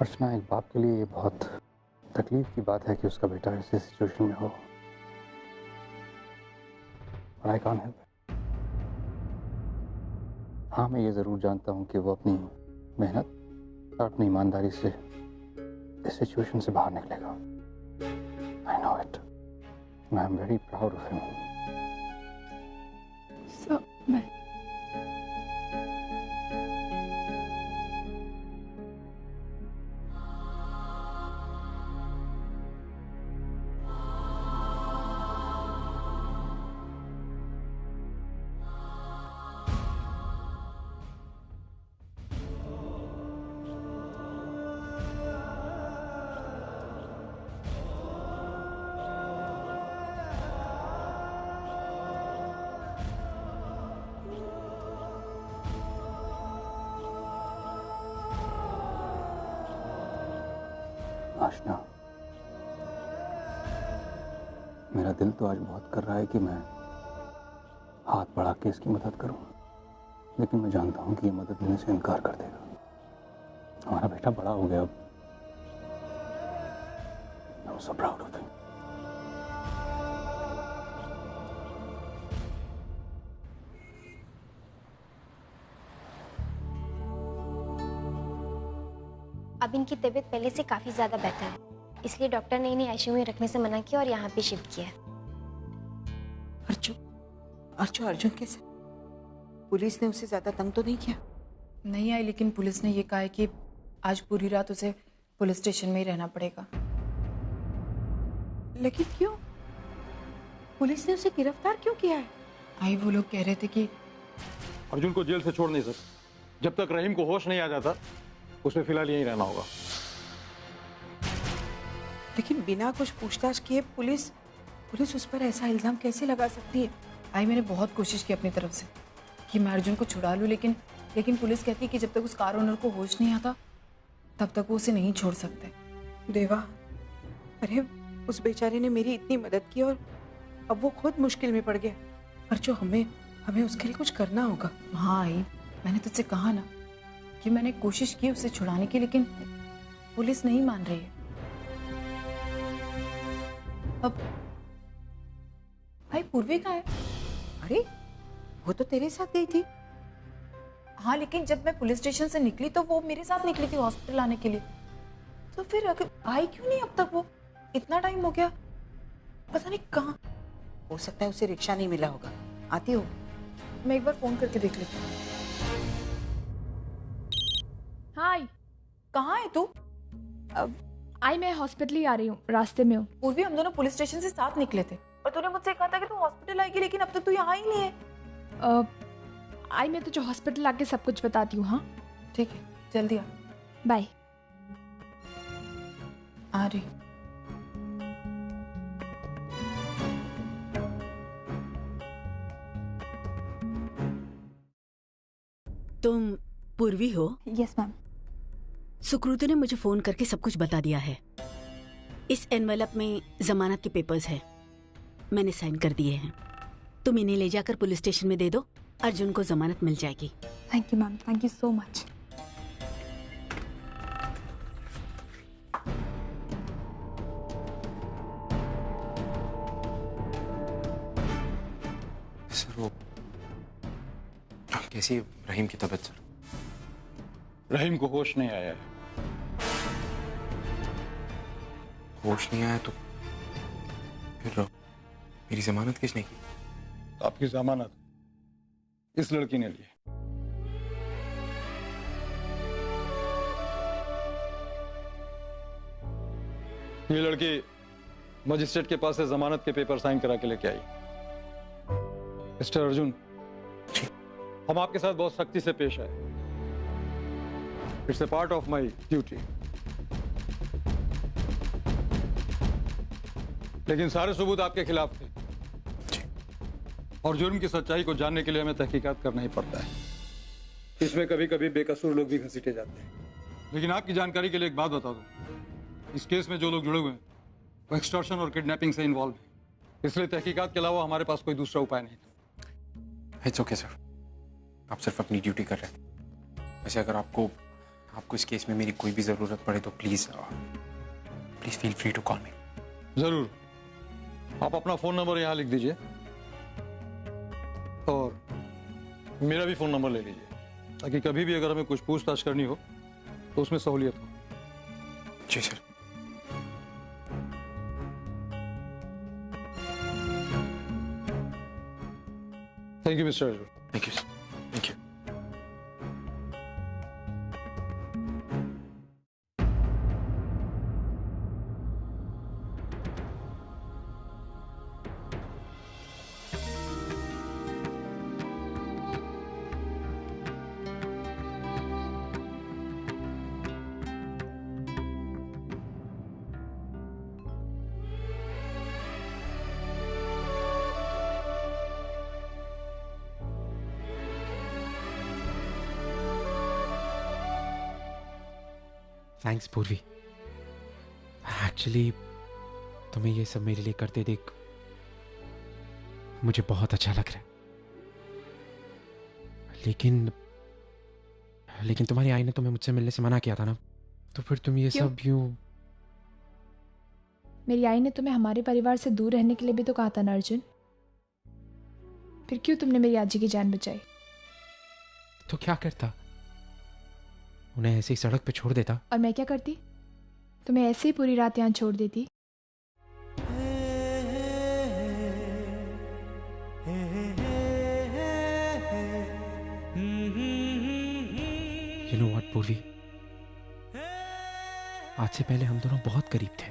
अर्चना, एक बाप के लिए ये बहुत तकलीफ की बात है कि उसका बेटा ऐसी सिचुएशन में हो। और आई कांट हेल्प इट। हाँ, मैं ये ज़रूर जानता हूँ कि वो अपनी मेहनत और अपनी ईमानदारी से इस सिचुएशन से बाहर निकलेगा। I know it and I am very proud of him. Sir, मैं आशना, मेरा दिल तो आज बहुत कर रहा है कि मैं हाथ बढ़ा के इसकी मदद करूं, लेकिन मैं जानता हूं कि ये मदद देने से इनकार कर देगा। हमारा बेटा बड़ा हो गया अब। I am so proud of him. अब इनकी तबीयत पहले से काफ़ी ज़्यादा बेहतर है, इसलिए डॉक्टर ने इन्हें आईसीयू में रखने से मना किया और यहाँ पे शिफ्ट किया है। अर्जुन कैसे? पुलिस ने उसे ज्यादा तंग तो नहीं किया? नहीं आई, लेकिन पुलिस ने ये कहा है कि आज पूरी रात उसे पुलिस स्टेशन में ही रहना पड़ेगा। लेकिन क्यों? पुलिस ने उसे गिरफ्तार क्यों किया है? आई, वो लोग कह रहे थे कि अर्जुन को जेल से छोड़ नहीं सकते। जब तक रहीम को होश नहीं आ जाता उसे फिलहाल यहीं रहना होगा। लेकिन बिना कुछ पूछताछ किए पुलिस उस पर ऐसा इल्जाम कैसे लगा सकती है? आई, मैंने बहुत कोशिश की अपनी तरफ से कि मैं अर्जुन को छुड़ा लूं, लेकिन पुलिस कहती है कि जब तक उस कार ओनर को होश नहीं आता तब तक वो उसे नहीं छोड़ सकते। देवा, अरे उस बेचारे ने मेरी इतनी मदद की और अब वो खुद मुश्किल में पड़ गया। पर जो हमें उसके लिए कुछ करना होगा। हाँ आई, मैंने तुझसे कहा ना कि मैंने कोशिश की उसे छुड़ाने की, लेकिन पुलिस नहीं मान रही है। अब भाई पूर्वी कहाँ है? अरे वो तो तेरे साथ गई थी। हाँ, लेकिन जब मैं पुलिस स्टेशन से निकली तो वो मेरे साथ निकली थी हॉस्पिटल आने के लिए। तो फिर आई क्यों नहीं अब तक? वो इतना टाइम हो गया, पता नहीं कहाँ। हो सकता है उसे रिक्शा नहीं मिला होगा, आती हो। मैं एक बार फोन करके देख लेती हूँ। हाय, कहाँ है तू? आई मैं हॉस्पिटल ही आ रही हूँ, रास्ते में हूँ। पूर्वी, हम दोनों पुलिस स्टेशन से साथ निकले थे और तूने मुझसे कहा था कि तू हॉस्पिटल आएगी, लेकिन अब तक तू यहाँ ही नहीं है। आई मैं तुझे हॉस्पिटल आके सब कुछ बताती हूँ। हाँ ठीक है, जल्दी आ। बाय। आ रही। तुम पूर्वी हो? Yes ma'am. सुकृति ने मुझे फोन करके सब कुछ बता दिया है। इस एनवेलप में जमानत के पेपर्स हैं, मैंने साइन कर दिए हैं। तुम इन्हें ले जाकर पुलिस स्टेशन में दे दो, अर्जुन को जमानत मिल जाएगी। Thank you ma'am, thank you so much. Sir वो कैसी है रहीम की तबीयत सर? रहीम को होश नहीं आया है। होश नहीं आया तो फिर मेरी जमानत किसने की? आपकी जमानत इस लड़की ने ली। ये लड़की मजिस्ट्रेट के पास से जमानत के पेपर साइन करा के लेके आई। मिस्टर अर्जुन, हम आपके साथ बहुत सख्ती से पेश आए। It's a part of my duty. लेकिन सारे सबूत आपके खिलाफ थे और जुर्म की सच्चाई को जानने के लिए हमें तहकीकात करना ही पड़ता है। इसमें कभी कभी बेकसूर लोग भी घसीटे जाते हैं। लेकिन आपकी जानकारी के लिए एक बात बता दूं, इस केस में जो लोग जुड़े हुए हैं वो एक्सटॉर्शन और किडनैपिंग से इन्वॉल्व हैं। इसलिए तहकीकात के अलावा हमारे पास कोई दूसरा उपाय नहीं था। इट्स ओके सर, आप सिर्फ अपनी ड्यूटी कर रहे हैं। वैसे अगर आपको आपको इस केस में मेरी कोई भी ज़रूरत पड़े तो please please feel free to call me. जरूर, आप अपना फोन नंबर यहाँ लिख दीजिए और मेरा भी फोन नंबर ले लीजिए, ताकि कभी भी अगर हमें कुछ पूछताछ करनी हो तो उसमें सहूलियत हो। जी sir. Thank you mister Arjun. Thank you sir. Thank you. Thanks Purvi. Actually तुम्हें ये सब मेरे लिए करते देख मुझे बहुत अच्छा लग रहा है, लेकिन तुम्हारी आई ने तुम्हें मुझसे मिलने से मना किया था ना, तो फिर तुम ये क्यों? सब यूं। मेरी आई ने तुम्हें हमारे परिवार से दूर रहने के लिए भी तो कहा था ना अर्जुन, फिर क्यों तुमने मेरी आजी की जान बचाई? तो क्या करता, उन्हें ऐसे ही सड़क पे छोड़ देता। और मैं क्या करती? तुम्हें ऐसे ही पूरी रात यहाँ छोड़ देती। You know what, पूर्वी, आज से पहले हम दोनों बहुत करीब थे,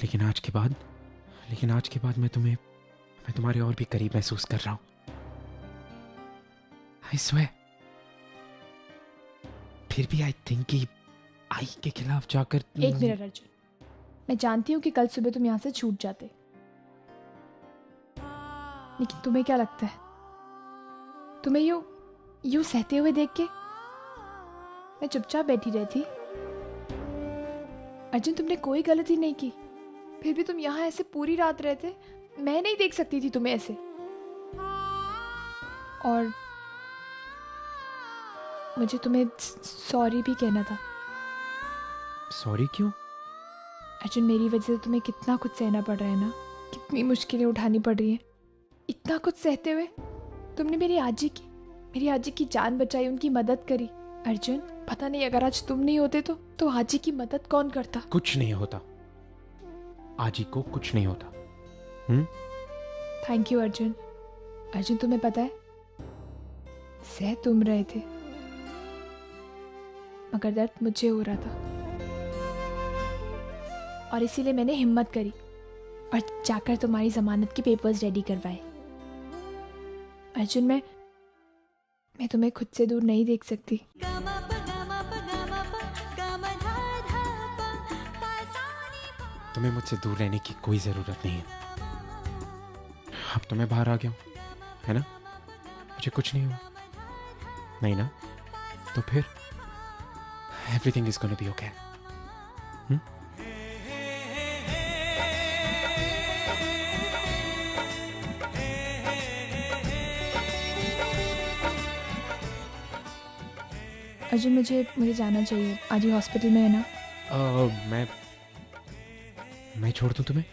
लेकिन आज के बाद मैं तुम्हारे और भी करीब महसूस कर रहा हूं। I swear। फिर भी आई थिंक कि आई के खिलाफ जाकर। एक मिनट अर्जुन, मैं जानती हूँ कि कल सुबह तुम यहाँ से छूट जाते, लेकिन तुम्हें क्या लगता है, तुम्हें यूं सहते हुए देख के मैं चुपचाप बैठी रहती? अर्जुन, तुमने कोई गलती नहीं की, फिर भी तुम यहाँ ऐसे पूरी रात रहते। मैं नहीं देख सकती थी तुम्हें ऐसे। और मुझे तुम्हें सॉरी भी कहना था। सॉरी क्यों? अर्जुन, मेरी वजह से तुम्हें कितना कुछ सहना पड़ रहा है ना, कितनी मुश्किलें उठानी पड़ रही हैं। इतना कुछ सहते हुए तुमने मेरी आजी की जान बचाई, उनकी मदद करी। अर्जुन, पता नहीं अगर आज तुम नहीं होते तो आजी की मदद कौन करता? कुछ नहीं होता, आजी को कुछ नहीं होता। Thank you Arjun. अर्जुन, तुम्हें पता है, सह तुम रहे थे मगर दर्द मुझे हो रहा था, और इसीलिए मैंने हिम्मत करी और जाकर तुम्हारी जमानत के पेपर्स रेडी करवाए। अर्जुन, मैं तुम्हें खुद से दूर नहीं देख सकती। तुम्हें मुझसे दूर रहने की कोई जरूरत नहीं है। अब तो मैं बाहर आ गया हूं, है ना? मुझे कुछ नहीं हुआ, नहीं ना? तो फिर everything is gonna be okay। Arjun, मुझे जाना चाहिए, आज ही हॉस्पिटल में है ना? मैं छोड़ दूं तुम्हें?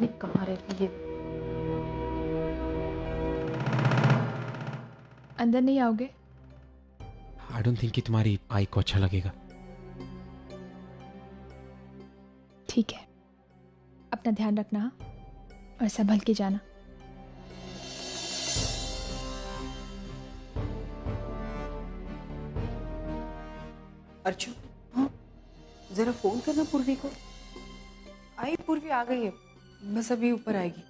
नहीं कहाँ रहती है। अंदर नहीं आओगे? आई डोंट थिंक कि तुम्हारी आई को अच्छा लगेगा। ठीक है, अपना ध्यान रखना हाँ? और संभल के जाना। अर्जुन, हाँ जरा फोन करना पूर्वी को। आई पूर्वी आ गई है, बस अभी ऊपर आएगी।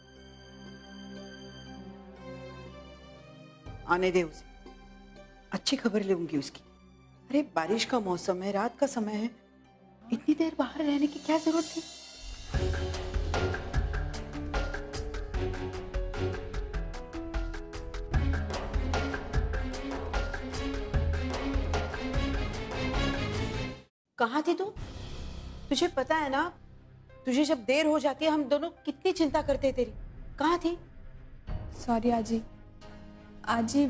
आने दे उसे, अच्छी खबर लूंगी उसकी। अरे बारिश का मौसम है, रात का समय है, इतनी देर बाहर रहने की क्या जरूरत थी? कहाँ थी तू? तुझे पता है ना, तुझे जब देर हो जाती है हम दोनों कितनी चिंता करते हैं तेरी। कहाँ थी? सॉरी आजी, आजी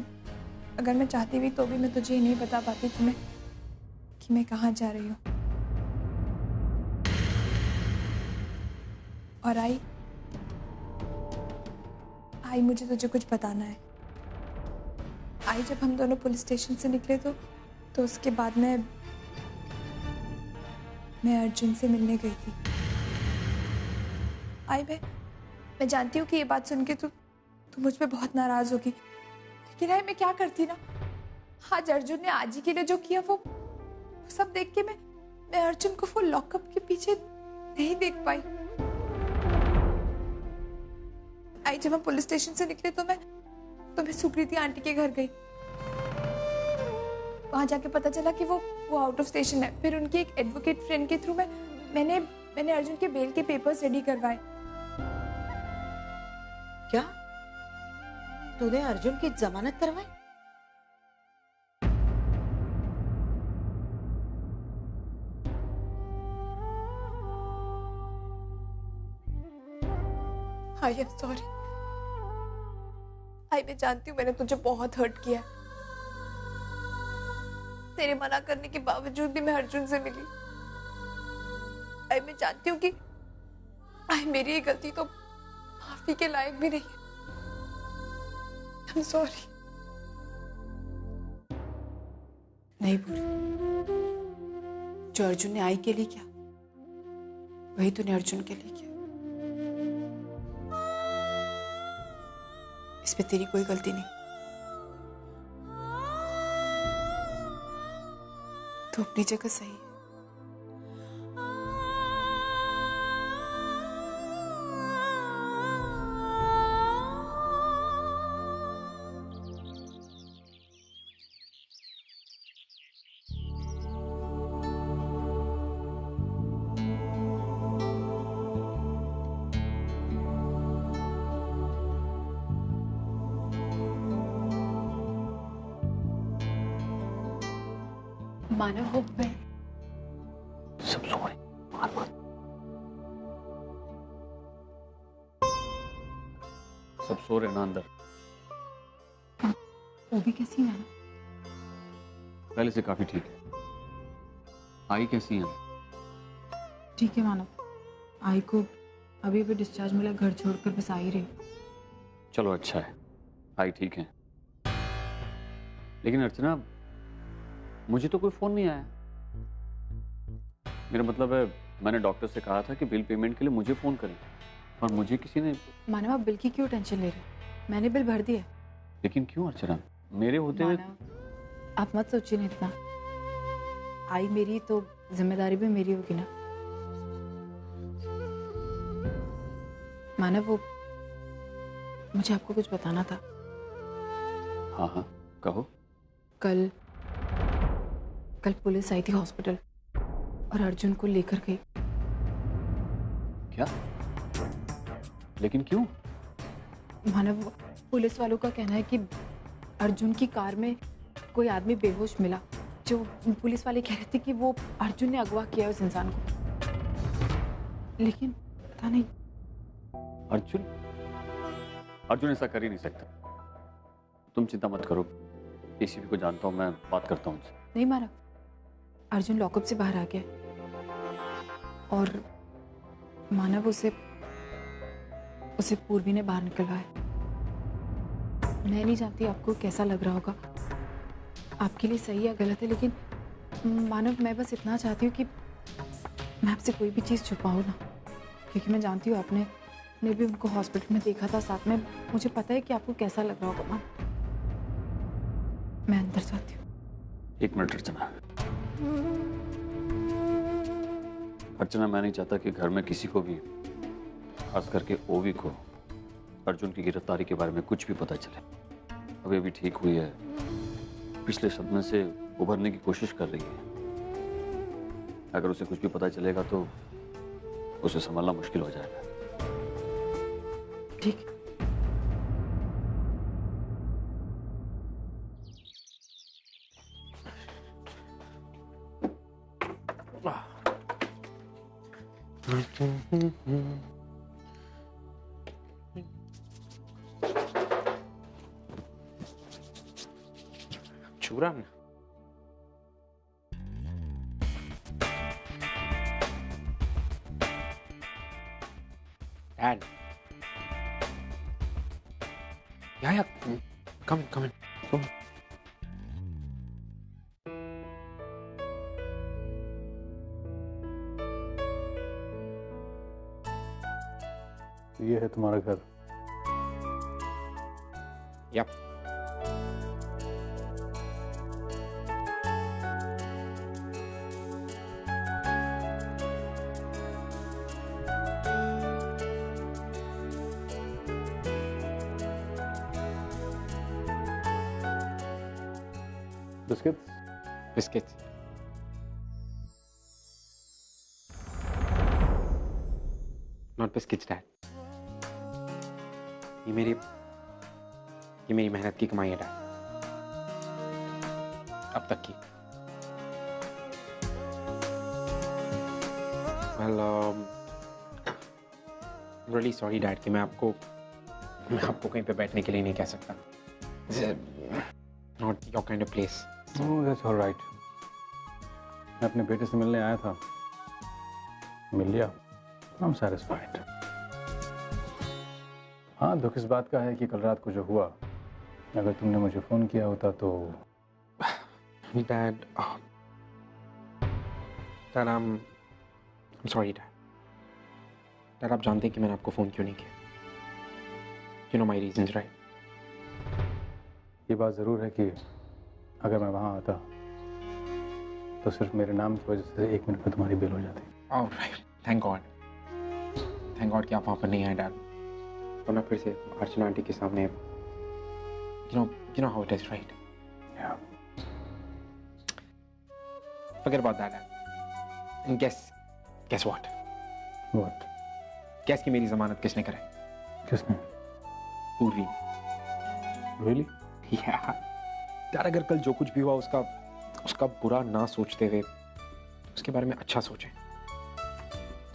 अगर मैं चाहती भी तो भी मैं तुझे नहीं बता पाती तुम्हें कि मैं कहाँ जा रही हूँ। और आई मुझे तुझे कुछ बताना है। आई जब हम दोनों पुलिस स्टेशन से निकले तो उसके बाद मैं अर्जुन से मिलने गई थी। आई मैं जानती हूँ कि ये बात सुन के तू मुझ पे बहुत नाराज होगी, लेकिन आई मैं क्या करती ना। आज अर्जुन ने आजी के लिए जो किया वो सब देख के मैं अर्जुन को वो लॉकअप के पीछे नहीं देख पाई। आई जब हम पुलिस स्टेशन से निकले तो मैं सुकृति आंटी के घर गई। वहां जाके पता चला कि वो आउट ऑफ स्टेशन है। फिर उनके एक एडवोकेट फ्रेंड के थ्रू मैंने अर्जुन के बेल के पेपर्स रेडी करवाए। क्या तूने अर्जुन की जमानत करवाई? I am sorry. आई मैं जानती हूँ मैंने तुझे बहुत हर्ट किया। तेरे मना करने के बावजूद भी मैं अर्जुन से मिली। आई मैं जानती हूँ कि आई मेरी ये गलती तो माफी के लायक भी नहीं है। I'm sorry। नहीं पूरी, जो अर्जुन ने आई के लिए किया वही तूने अर्जुन के लिए किया। इसमें तेरी कोई गलती नहीं। तू अपनी जगह सही है। मानव वो सब सो रहे, सब सो रहे ना अंदर। वो भी कैसी है? पहले से काफी ठीक है। आई कैसी है? ठीक है मानव, आई को अभी भी डिस्चार्ज मिला, घर छोड़कर बस आ ही रही। चलो अच्छा है, आई ठीक है। लेकिन अर्चना, मुझे तो कोई फोन नहीं आया। मेरा मतलब है, मैंने डॉक्टर से कहा था कि बिल पेमेंट के लिए मुझे फोन करें, और मुझे किसी ने। मानव आप बिल की क्यों टेंशन ले रहे? मैंने बिल भर दिया। लेकिन क्यों अर्चना, मेरे होते हुए? आप मत सोचिए ना इतना। आई मेरी तो जिम्मेदारी भी मेरी होगी ना। मानव वो मुझे आपको कुछ बताना था। हाँ हाँ कहो। कल पुलिस आई थी हॉस्पिटल और अर्जुन को लेकर गई। क्या? लेकिन क्यों? मानव पुलिस वालों का कहना है कि अर्जुन की कार में कोई आदमी बेहोश मिला। जो पुलिस वाले कह रहे थे कि वो अर्जुन ने अगवा किया है उस इंसान को, लेकिन पता नहीं। अर्जुन ऐसा कर ही नहीं सकता। तुम चिंता मत करो, एसीपी को जानता हूँ मैं, बात करता हूँ उनसे। नहीं मानव, अर्जुन लॉकअप से बाहर आ गया और मानव उसे उसे पूर्वी ने बाहर निकलवाया। मैं नहीं जानती आपको कैसा लग रहा होगा, आपके लिए सही या गलत है, लेकिन मानव मैं बस इतना चाहती हूँ कि मैं आपसे कोई भी चीज़ छुपाऊँ ना, क्योंकि मैं जानती हूँ आपने भी उनको हॉस्पिटल में देखा था साथ में। मुझे पता है कि आपको कैसा लग रहा होगा मानव। मैं अंदर जाती हूँ। 1 मिनट अर्चना। अर्चना, मैं नहीं चाहता कि घर में किसी को भी, खास करके ओवी को, अर्जुन की गिरफ्तारी के बारे में कुछ भी पता चले। अभी अभी ठीक हुई है, पिछले सदमे से उभरने की कोशिश कर रही है। अगर उसे कुछ भी पता चलेगा तो उसे संभालना मुश्किल हो जाएगा। ठीक। चूरा ना Dad. Yeah. Come in. Go. ये है तुम्हारा घर। Yep. Biscuits. Not biscuits, Dad. ये मेरी मेहनत की कमाई है, Dad. अब तक की। Well, I'm really sorry, Dad, कि मैं आपको कहीं पे बैठने के लिए नहीं कह सकता. This is not your kind of place. Oh, that's all right. मैं अपने बेटे से मिलने आया था, मिल लिया। I'm satisfied. हाँ, दुख इस बात का है कि कल रात को जो हुआ, अगर तुमने मुझे फोन किया होता तो। Dad, I'm sorry, Dad. Dad, आप जानते हैं कि मैंने आपको फोन क्यों नहीं किया? You know my reasons, right? ये बात जरूर है कि अगर मैं वहाँ आता तो सिर्फ मेरे नाम की वजह से 1 मिनट में तुम्हारी बेल हो जाती। All right. Thank God. Thank God कि आप वहाँ पर नहीं आए, Dad. तो मैं फिर से अर्चना आंटी के सामने, you know how it is, right? Yeah. Forget about that, Dad. And guess what? What? Guess कि मेरी जमानत किसने कराई? किसने? पूर्वी। Really? Yeah. यार, अगर कल जो कुछ भी हुआ उसका बुरा ना सोचते हुए उसके बारे में अच्छा सोचें।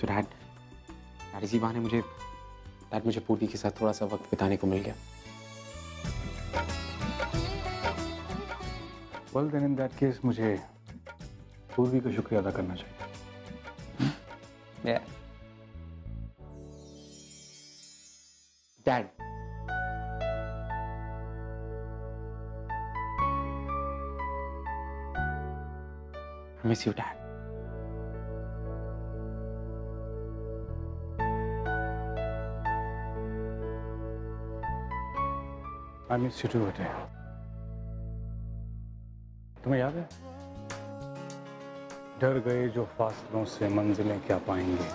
तो डैड इसी बहाने मुझे पूर्वी के साथ थोड़ा सा वक्त बिताने को मिल गया। Well then in that case मुझे पूर्वी का शुक्रिया अदा करना चाहिए। Yeah. Dad. I miss you, Dad. I miss you too, बेटे। तुम्हें याद है? डर गए जो फासलों से मंजिलें क्या पाएंगे।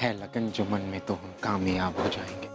है लगन जो मन में तो हम कामयाब हो जाएंगे।